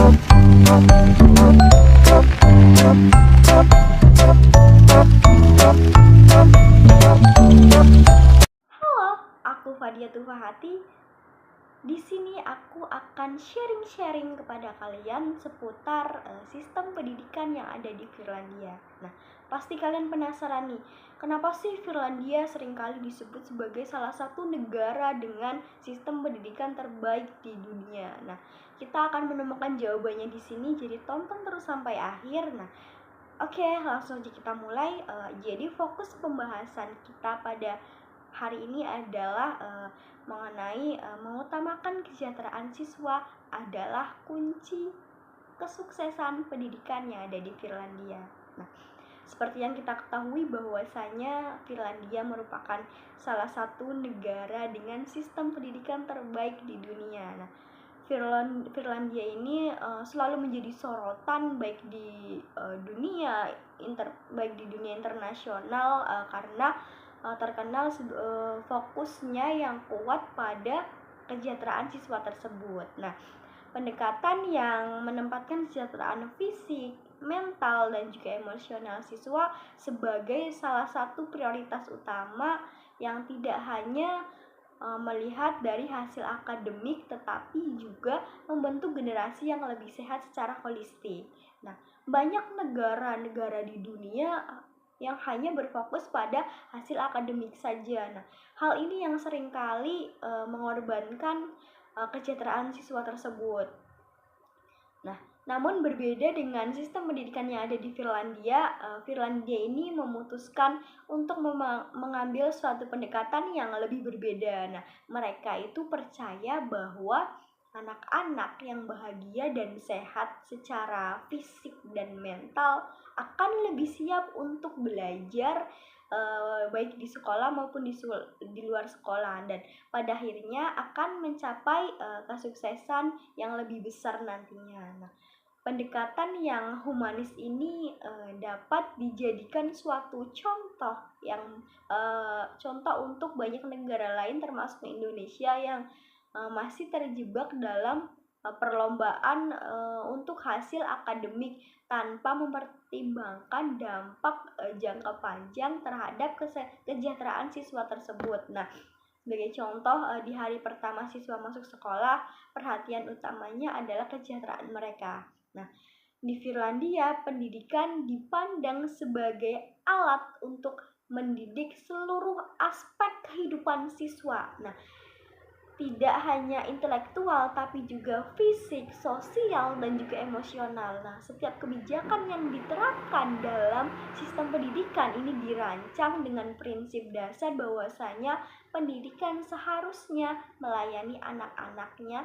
Halo, aku Fadia Tufahati. Di sini aku akan sharing-sharing kepada kalian seputar sistem pendidikan yang ada di Finlandia. Nah, pasti kalian penasaran nih, kenapa sih Finlandia seringkali disebut sebagai salah satu negara dengan sistem pendidikan terbaik di dunia. Nah, kita akan menemukan jawabannya di sini, jadi tonton terus sampai akhir. Nah, oke, langsung aja kita mulai. Jadi fokus pembahasan kita pada hari ini adalah mengenai mengutamakan kesejahteraan siswa adalah kunci kesuksesan pendidikan yang ada di Finlandia. Nah, seperti yang kita ketahui bahwasanya Finlandia merupakan salah satu negara dengan sistem pendidikan terbaik di dunia. Nah, Finlandia ini selalu menjadi sorotan baik di baik di dunia internasional karena terkenal fokusnya yang kuat pada kesejahteraan siswa tersebut. Nah, pendekatan yang menempatkan kesejahteraan fisik, mental, dan juga emosional siswa sebagai salah satu prioritas utama yang tidak hanya melihat dari hasil akademik tetapi juga membentuk generasi yang lebih sehat secara holistik. Nah, banyak negara-negara di dunia yang hanya berfokus pada hasil akademik saja. Nah, hal ini yang seringkali mengorbankan kesejahteraan siswa tersebut. Nah, namun berbeda dengan sistem pendidikan yang ada di Finlandia, Finlandia ini memutuskan untuk mengambil suatu pendekatan yang lebih berbeda. Nah, mereka itu percaya bahwa anak-anak yang bahagia dan sehat secara fisik dan mental akan lebih siap untuk belajar baik di sekolah maupun di luar sekolah, dan pada akhirnya akan mencapai kesuksesan yang lebih besar nantinya. Nah, pendekatan yang humanis ini dapat dijadikan suatu contoh untuk banyak negara lain termasuk Indonesia yang masih terjebak dalam perlombaan untuk hasil akademik tanpa mempertimbangkan dampak jangka panjang terhadap kesejahteraan siswa tersebut. Nah, sebagai contoh, di hari pertama siswa masuk sekolah, perhatian utamanya adalah kesejahteraan mereka. Nah, di Finlandia, pendidikan dipandang sebagai alat untuk mendidik seluruh aspek kehidupan siswa. Nah, tidak hanya intelektual tapi juga fisik, sosial, dan juga emosional. Nah, setiap kebijakan yang diterapkan dalam sistem pendidikan ini dirancang dengan prinsip dasar bahwasanya pendidikan seharusnya melayani anak-anaknya,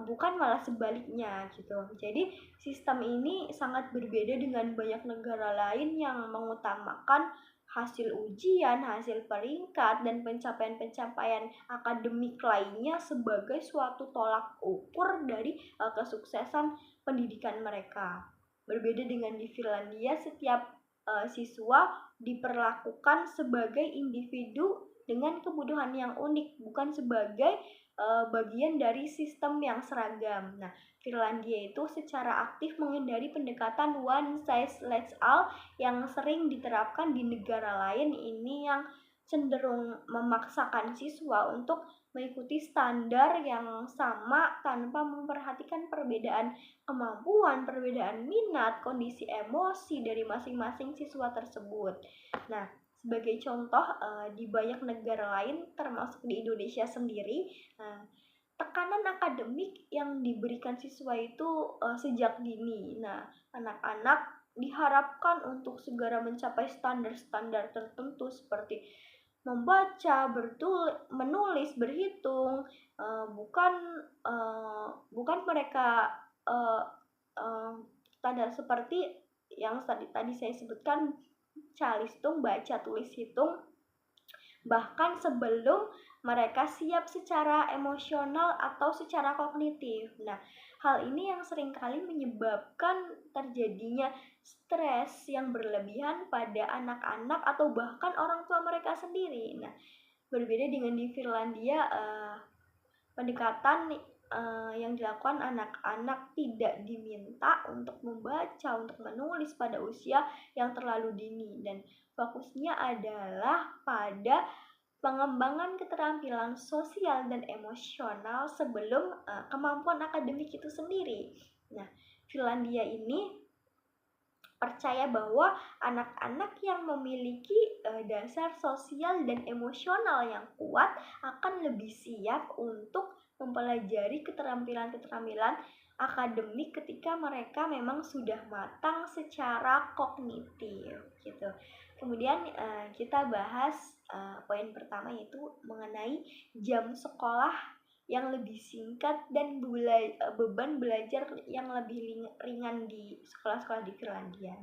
bukan malah sebaliknya gitu. Jadi sistem ini sangat berbeda dengan banyak negara lain yang mengutamakan hasil ujian, hasil peringkat, dan pencapaian-pencapaian akademik lainnya sebagai suatu tolak ukur dari kesuksesan pendidikan mereka. Berbeda dengan di Finlandia, setiap siswa diperlakukan sebagai individu dengan kebutuhan yang unik, bukan sebagai bagian dari sistem yang seragam. Nah, Finlandia itu secara aktif menghindari pendekatan one size fits all yang sering diterapkan di negara lain ini, yang cenderung memaksakan siswa untuk mengikuti standar yang sama tanpa memperhatikan perbedaan kemampuan, perbedaan minat, kondisi emosi dari masing-masing siswa tersebut. Nah, sebagai contoh, di banyak negara lain termasuk di Indonesia sendiri, tekanan akademik yang diberikan siswa itu sejak dini. Nah, anak-anak diharapkan untuk segera mencapai standar-standar tertentu seperti membaca, menulis, berhitung. Bukan mereka standar seperti yang tadi saya sebutkan, calistung, baca, tulis, hitung, bahkan sebelum mereka siap secara emosional atau secara kognitif. Nah, hal ini yang seringkali menyebabkan terjadinya stres yang berlebihan pada anak-anak atau bahkan orang tua mereka sendiri. Nah, berbeda dengan di Finlandia, pendekatan yang dilakukan anak-anak tidak diminta untuk membaca, untuk menulis pada usia yang terlalu dini, dan fokusnya adalah pada pengembangan keterampilan sosial dan emosional sebelum kemampuan akademik itu sendiri. Nah, Finlandia ini percaya bahwa anak-anak yang memiliki dasar sosial dan emosional yang kuat akan lebih siap untuk mempelajari keterampilan-keterampilan akademik ketika mereka memang sudah matang secara kognitif gitu. Kemudian kita bahas poin pertama, yaitu mengenai jam sekolah yang lebih singkat dan beban belajar yang lebih ringan di sekolah-sekolah di Finlandia.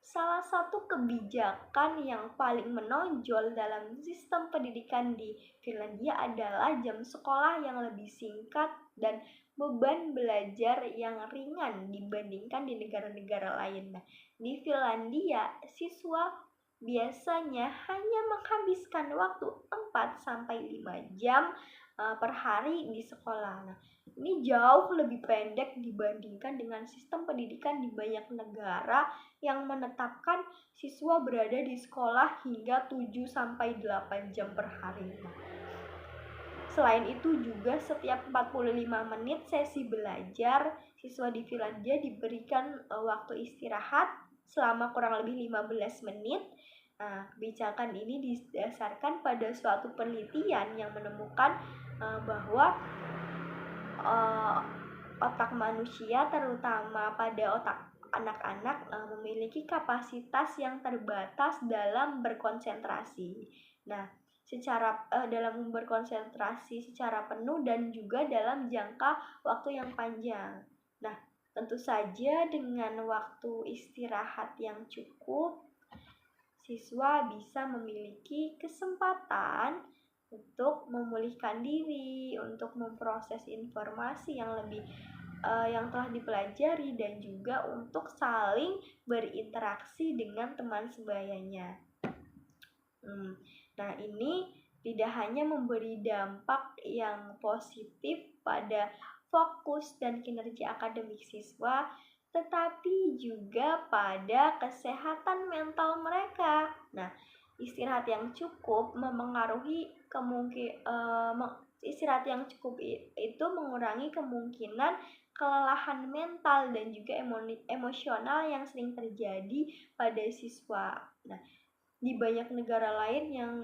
Salah satu kebijakan yang paling menonjol dalam sistem pendidikan di Finlandia adalah jam sekolah yang lebih singkat dan beban belajar yang ringan dibandingkan di negara-negara lain. Nah, di Finlandia, siswa biasanya hanya menghabiskan waktu 4-5 jam per hari di sekolah. Nah, ini jauh lebih pendek dibandingkan dengan sistem pendidikan di banyak negara yang menetapkan siswa berada di sekolah hingga 7-8 jam per hari. Selain itu juga setiap 45 menit sesi belajar, siswa di Finlandia diberikan waktu istirahat selama kurang lebih 15 menit. Nah, kebijakan ini didasarkan pada suatu penelitian yang menemukan bahwa otak manusia, terutama pada otak anak-anak, memiliki kapasitas yang terbatas dalam berkonsentrasi. Nah, dalam berkonsentrasi secara penuh dan juga dalam jangka waktu yang panjang. Nah, tentu saja dengan waktu istirahat yang cukup, siswa bisa memiliki kesempatan untuk memulihkan diri, untuk memproses informasi yang telah dipelajari, dan juga untuk saling berinteraksi dengan teman sebayanya. Nah, ini tidak hanya memberi dampak yang positif pada fokus dan kinerja akademik siswa, tetapi juga pada kesehatan mental mereka. Nah, istirahat yang cukup istirahat yang cukup itu mengurangi kemungkinan kelelahan mental dan juga emosional yang sering terjadi pada siswa. Nah, di banyak negara lain yang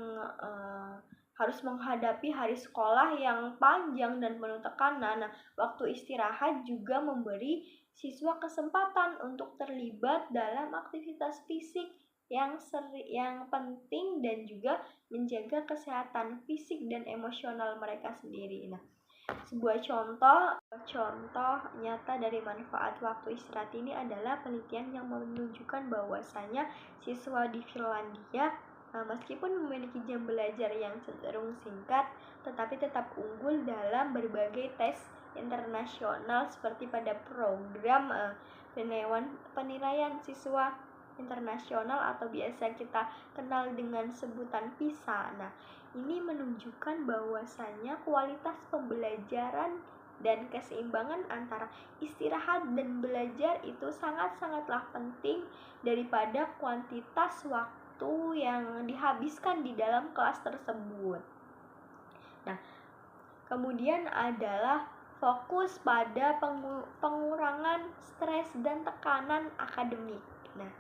harus menghadapi hari sekolah yang panjang dan penuh tekanan, waktu istirahat juga memberi siswa kesempatan untuk terlibat dalam aktivitas fisik yang penting dan juga menjaga kesehatan fisik dan emosional mereka sendiri. Nah, sebuah contoh nyata dari manfaat waktu istirahat ini adalah penelitian yang menunjukkan bahwasanya siswa di Finlandia meskipun memiliki jam belajar yang cenderung singkat, tetapi tetap unggul dalam berbagai tes internasional seperti pada program penilaian siswa internasional atau biasa kita kenal dengan sebutan PISA. Nah, ini menunjukkan bahwasanya kualitas pembelajaran dan keseimbangan antara istirahat dan belajar itu sangat-sangatlah penting daripada kuantitas waktu yang dihabiskan di dalam kelas tersebut. Nah, kemudian adalah fokus pada pengurangan stres dan tekanan akademik. Nah,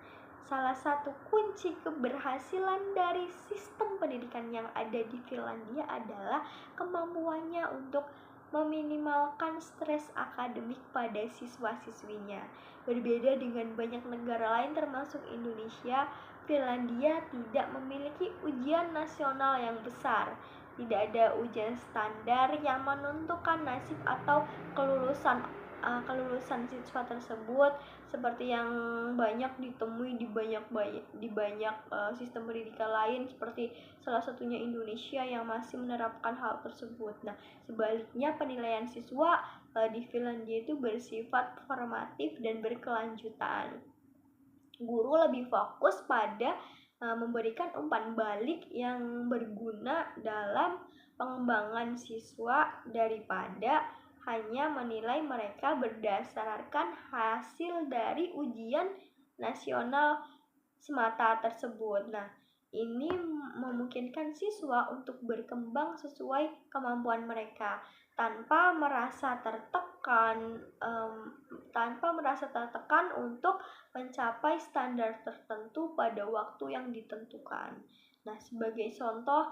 salah satu kunci keberhasilan dari sistem pendidikan yang ada di Finlandia adalah kemampuannya untuk meminimalkan stres akademik pada siswa-siswinya. Berbeda dengan banyak negara lain termasuk Indonesia, Finlandia tidak memiliki ujian nasional yang besar. Tidak ada ujian standar yang menentukan nasib atau kelulusan siswa tersebut seperti yang banyak ditemui di banyak sistem pendidikan lain, seperti salah satunya Indonesia yang masih menerapkan hal tersebut. Nah, sebaliknya penilaian siswa di Finlandia itu bersifat formatif dan berkelanjutan. Guru lebih fokus pada memberikan umpan balik yang berguna dalam pengembangan siswa daripada hanya menilai mereka berdasarkan hasil dari ujian nasional semata tersebut. Nah, ini memungkinkan siswa untuk berkembang sesuai kemampuan mereka tanpa merasa tertekan, untuk mencapai standar tertentu pada waktu yang ditentukan. Nah, sebagai contoh,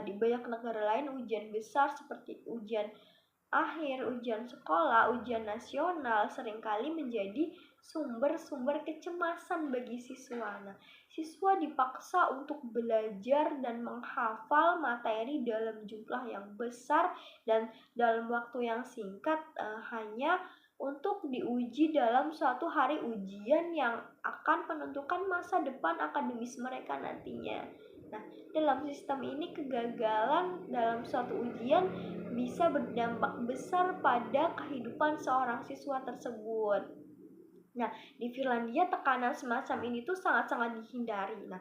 di banyak negara lain ujian besar seperti ujian akhir, ujian sekolah, ujian nasional seringkali menjadi sumber-sumber kecemasan bagi siswa. Nah, siswa dipaksa untuk belajar dan menghafal materi dalam jumlah yang besar dan dalam waktu yang singkat, hanya untuk diuji dalam suatu hari ujian yang akan menentukan masa depan akademis mereka nantinya. Nah, dalam sistem ini kegagalan dalam suatu ujian bisa berdampak besar pada kehidupan seorang siswa tersebut. Nah, di Finlandia tekanan semacam ini tuh sangat-sangat dihindari. Nah,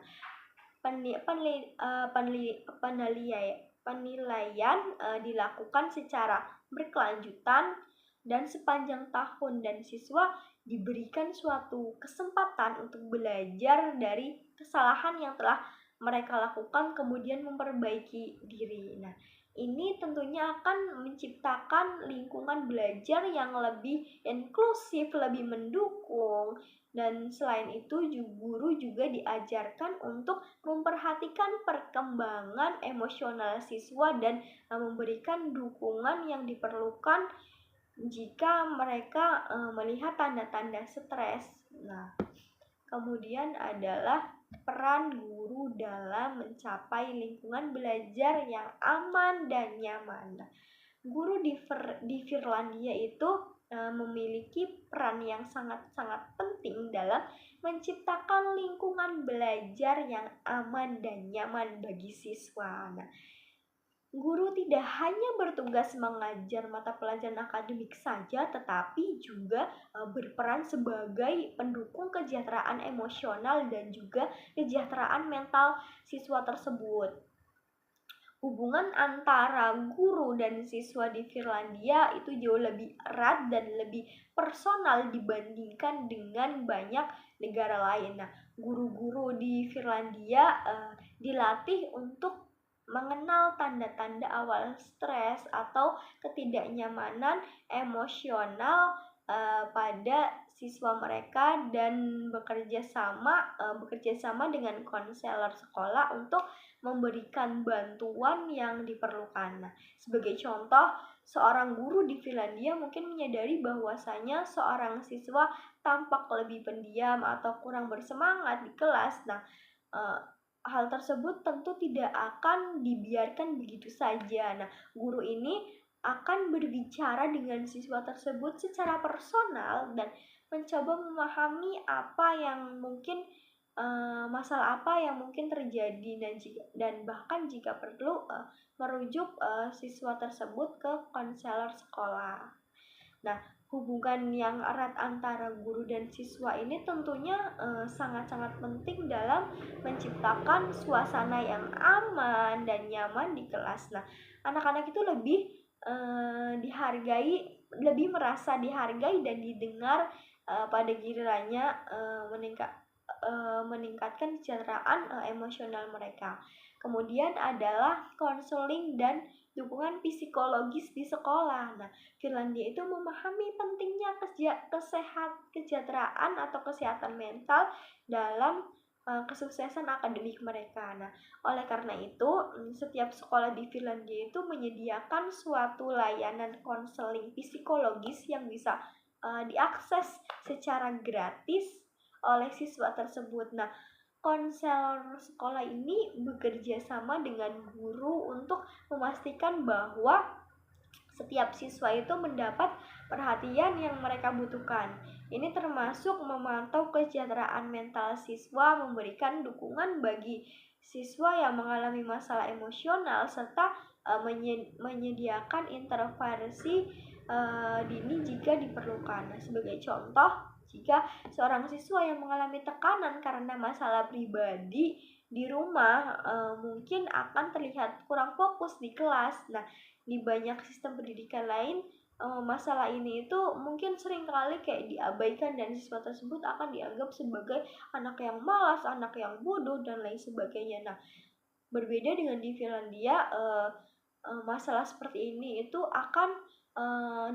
penilaian dilakukan secara berkelanjutan dan sepanjang tahun, dan siswa diberikan suatu kesempatan untuk belajar dari kesalahan yang telah mereka lakukan kemudian memperbaiki diri. Nah, ini tentunya akan menciptakan lingkungan belajar yang lebih inklusif, lebih mendukung, dan selain itu guru juga diajarkan untuk memperhatikan perkembangan emosional siswa dan memberikan dukungan yang diperlukan jika mereka melihat tanda-tanda stres. Nah, kemudian adalah peran guru dalam mencapai lingkungan belajar yang aman dan nyaman. Nah, guru di Finlandia itu memiliki peran yang sangat-sangat penting dalam menciptakan lingkungan belajar yang aman dan nyaman bagi siswa. Nah, guru tidak hanya bertugas mengajar mata pelajaran akademik saja, tetapi juga berperan sebagai pendukung kesejahteraan emosional dan juga kesejahteraan mental siswa tersebut. Hubungan antara guru dan siswa di Finlandia itu jauh lebih erat dan lebih personal dibandingkan dengan banyak negara lain. Nah, guru-guru di Finlandia dilatih untuk mengenal tanda-tanda awal stres atau ketidaknyamanan emosional pada siswa mereka, dan bekerja sama dengan konselor sekolah untuk memberikan bantuan yang diperlukan. Nah, sebagai contoh, seorang guru di Finlandia mungkin menyadari bahwasanya seorang siswa tampak lebih pendiam atau kurang bersemangat di kelas. Nah, hal tersebut tentu tidak akan dibiarkan begitu saja. Nah, guru ini akan berbicara dengan siswa tersebut secara personal dan mencoba memahami apa yang mungkin masalah apa yang mungkin terjadi, dan bahkan jika perlu merujuk siswa tersebut ke konselor sekolah. Nah, hubungan yang erat antara guru dan siswa ini tentunya sangat-sangat penting dalam menciptakan suasana yang aman dan nyaman di kelas. Nah, anak-anak itu lebih merasa dihargai dan didengar pada gilirannya meningkatkan kesejahteraan emosional mereka. Kemudian adalah konseling dan dukungan psikologis di sekolah. Nah, Finlandia itu memahami pentingnya kesejahteraan atau kesehatan mental dalam kesuksesan akademik mereka. Nah, oleh karena itu, setiap sekolah di Finlandia itu menyediakan suatu layanan konseling psikologis yang bisa diakses secara gratis oleh siswa tersebut. Nah, konselor sekolah ini bekerja sama dengan guru untuk memastikan bahwa setiap siswa itu mendapat perhatian yang mereka butuhkan. Ini termasuk memantau kesejahteraan mental siswa, memberikan dukungan bagi siswa yang mengalami masalah emosional, serta menyediakan intervensi dini jika diperlukan. Nah, sebagai contoh, jika seorang siswa yang mengalami tekanan karena masalah pribadi di rumah mungkin akan terlihat kurang fokus di kelas. Nah, di banyak sistem pendidikan lain masalah ini itu mungkin seringkali kayak diabaikan dan siswa tersebut akan dianggap sebagai anak yang malas, anak yang bodoh dan lain sebagainya. Nah, berbeda dengan di Finlandia, masalah seperti ini itu akan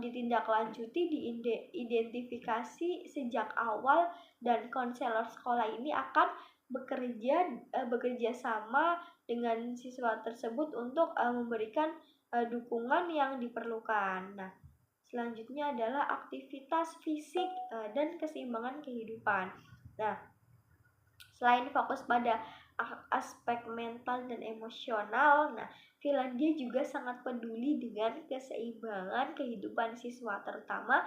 ditindaklanjuti, diidentifikasi sejak awal, dan konselor sekolah ini akan bekerja sama dengan siswa tersebut untuk memberikan dukungan yang diperlukan. Nah, selanjutnya adalah aktivitas fisik dan keseimbangan kehidupan. Nah, selain fokus pada aspek mental dan emosional, nah Finlandia juga sangat peduli dengan keseimbangan kehidupan siswa, terutama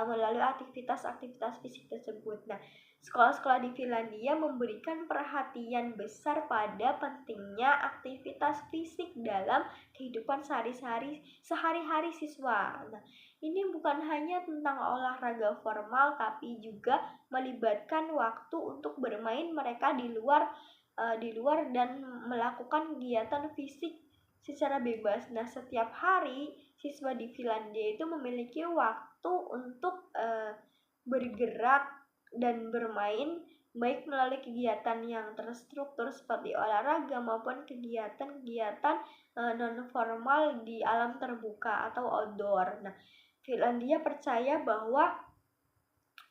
melalui aktivitas-aktivitas fisik tersebut. Nah, sekolah-sekolah di Finlandia memberikan perhatian besar pada pentingnya aktivitas fisik dalam kehidupan sehari-hari siswa. Nah, ini bukan hanya tentang olahraga formal, tapi juga melibatkan waktu untuk bermain mereka di luar dan melakukan kegiatan fisik secara bebas. Nah, setiap hari siswa di Finlandia itu memiliki waktu untuk bergerak dan bermain, baik melalui kegiatan yang terstruktur seperti olahraga maupun kegiatan-kegiatan non formal di alam terbuka atau outdoor. Nah, Finlandia percaya bahwa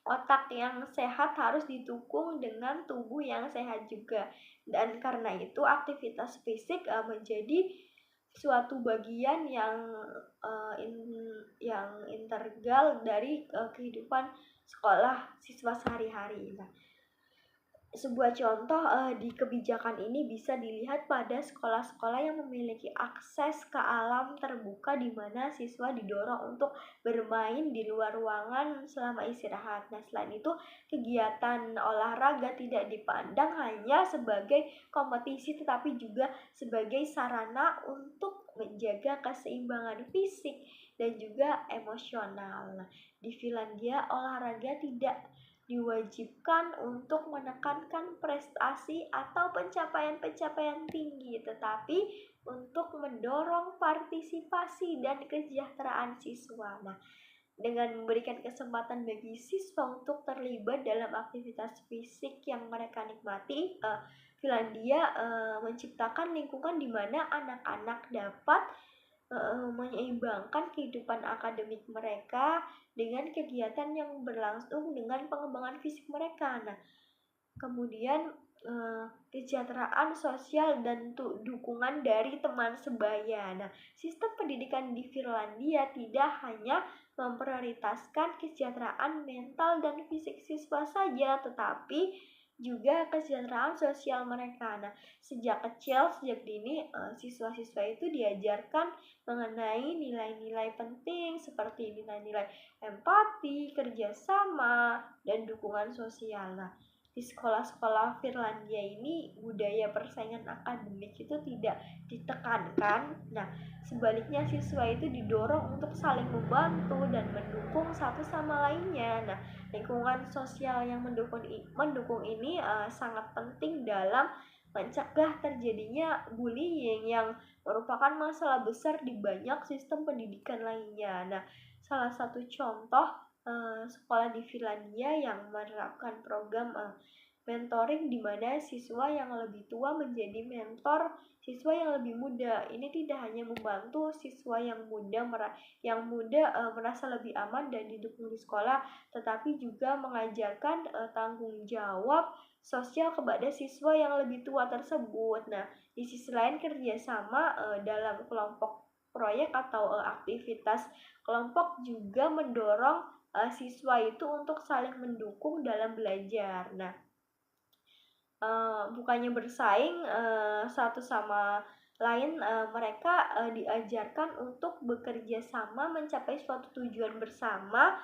otak yang sehat harus didukung dengan tubuh yang sehat juga, dan karena itu aktivitas fisik menjadi suatu bagian yang integral dari kehidupan sekolah siswa sehari-hari. Nah, sebuah contoh di kebijakan ini bisa dilihat pada sekolah-sekolah yang memiliki akses ke alam terbuka, di mana siswa didorong untuk bermain di luar ruangan selama istirahat. Nah, selain itu, kegiatan olahraga tidak dipandang hanya sebagai kompetisi, tetapi juga sebagai sarana untuk menjaga keseimbangan fisik dan juga emosional. Nah, di Finlandia, olahraga tidak diwajibkan untuk menekankan prestasi atau pencapaian-pencapaian tinggi, tetapi untuk mendorong partisipasi dan kesejahteraan siswa. Nah, dengan memberikan kesempatan bagi siswa untuk terlibat dalam aktivitas fisik yang mereka nikmati, Finlandia menciptakan lingkungan di mana anak-anak dapat menyeimbangkan kehidupan akademik mereka dengan kegiatan yang berlangsung dengan pengembangan fisik mereka. Nah, kemudian kesejahteraan sosial dan dukungan dari teman sebaya. Nah, sistem pendidikan di Finlandia tidak hanya memprioritaskan kesejahteraan mental dan fisik siswa saja, tetapi juga kesejahteraan sosial mereka. Nah, sejak dini, siswa-siswa itu diajarkan mengenai nilai-nilai penting seperti nilai-nilai empati, kerjasama, dan dukungan sosial. Nah, di sekolah-sekolah Finlandia ini budaya persaingan akademik itu tidak ditekankan. Nah, sebaliknya siswa itu didorong untuk saling membantu dan mendukung satu sama lainnya. Nah, lingkungan sosial yang mendukung ini sangat penting dalam mencegah terjadinya bullying yang merupakan masalah besar di banyak sistem pendidikan lainnya. Nah, salah satu contoh sekolah di Finlandia yang menerapkan program mentoring, di mana siswa yang lebih tua menjadi mentor siswa yang lebih muda. Ini tidak hanya membantu siswa yang muda merasa lebih aman dan didukung di sekolah, tetapi juga mengajarkan tanggung jawab sosial kepada siswa yang lebih tua tersebut. Nah, di sisi lain, kerjasama dalam kelompok proyek atau aktivitas kelompok juga mendorong siswa itu untuk saling mendukung dalam belajar. Nah, bukannya bersaing satu sama lain, mereka diajarkan untuk bekerja sama mencapai suatu tujuan bersama,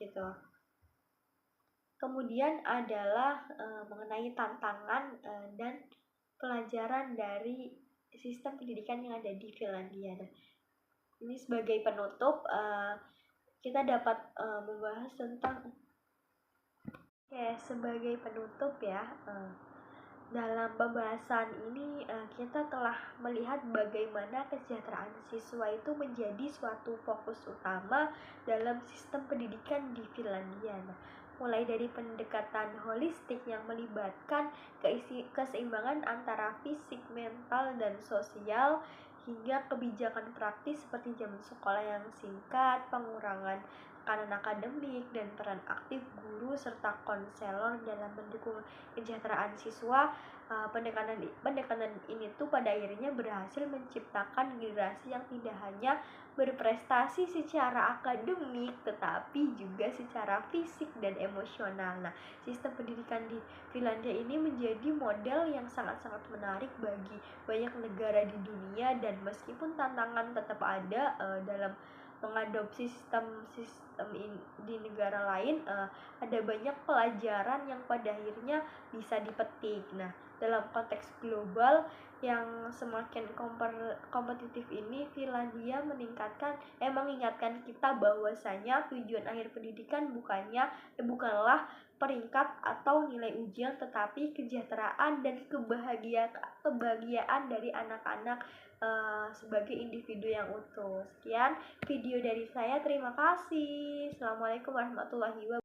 gitu. Kemudian adalah mengenai tantangan dan pelajaran dari sistem pendidikan yang ada di Finlandia. Nah, ini sebagai penutup, kita dapat membahas tentang sebagai penutup ya, Dalam pembahasan ini kita telah melihat bagaimana kesejahteraan siswa itu menjadi suatu fokus utama dalam sistem pendidikan di Finlandia. Nah, mulai dari pendekatan holistik yang melibatkan keseimbangan antara fisik, mental, dan sosial, hingga kebijakan praktis seperti jam sekolah yang singkat, pengurangan tekanan akademik, dan peran aktif guru serta konselor dalam mendukung kesejahteraan siswa. Pendekatan ini tuh pada akhirnya berhasil menciptakan generasi yang tidak hanya berprestasi secara akademik tetapi juga secara fisik dan emosional. Nah, sistem pendidikan di Finlandia ini menjadi model yang sangat-sangat menarik bagi banyak negara di dunia, dan meskipun tantangan tetap ada dalam mengadopsi sistem di negara lain, ada banyak pelajaran yang pada akhirnya bisa dipetik. Nah, dalam konteks global yang semakin kompetitif ini, Finlandia mengingatkan kita bahwasanya tujuan akhir pendidikan bukanlah peringkat atau nilai ujian, tetapi kesejahteraan dan kebahagiaan dari anak-anak sebagai individu yang utuh. Sekian video dari saya, terima kasih. Assalamualaikum warahmatullahi wabarakatuh.